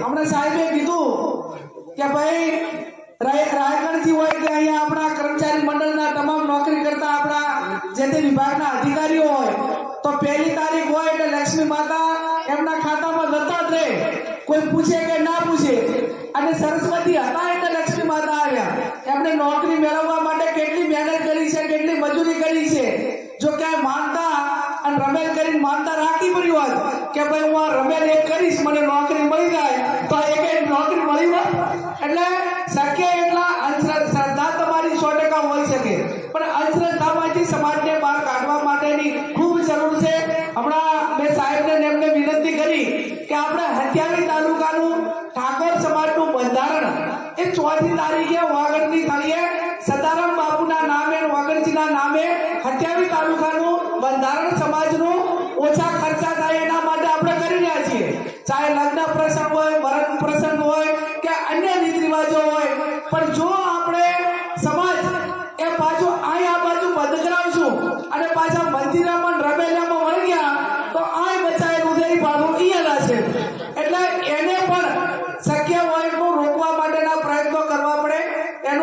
हमने साहेबे कीधुं के भाई रायगढ़ होय के अहींया आपणा कर्मचारी मंडळना तमाम नौकरी करता आपणा जे ते विभागना अधिकारीओ होय तो पहली तारीख होय એટલે लक्ष्मी माता એમના ખાતામાં જતા જ રહે કોઈ પૂછે કે ના પૂછે અને સરસ્વતી હતા એટલે લક્ષ્મી માતા આવ્યા એમણે નોકરી મેળવવા માટે કેટલી મહેનત કરી છે કેટલી મજૂરી કરી છે જો કે માનતા અને રમેલ કરીને માનતા રાખી પડી હોત કે ભાઈ હું આ રમેલ એક કરીશ મને નોકરી મળી જાય તો એક નોકરી મળી હોત એટલે શક્ય એટલા શ્રદ્ધા તમારી 100% હોઈ શકે પણ અંધશ્રદ્ધામાંથી સમાજને બહાર કાઢવા માટેની ખૂબ જરૂર છે હમણાં મેં સાહેબને એમને વિનંતી કરી કે આપણે હથિયારી તાલુકાનું ઠાકોર સમાજનું બંધારણ એ 4મી તારીખે વાગડની તળિયે સદારામ બાપુના નામે વાગડજીના નામે હથિયારી તાલુકાનું બંધારણ સમાજનું ઓછા ખર્ચા થાય એના માટે આપણે કરી રહ્યા છીએ ચાહે લગ્ન પ્રસંગ હોય મરણ પ્રસંગ હોય કે અન્ય રીત રિવાજો હોય પણ જો આપણે સમાજ એ પાછું આ બાજુ બંધ કરાવશું અને પાછા મંદિરમાં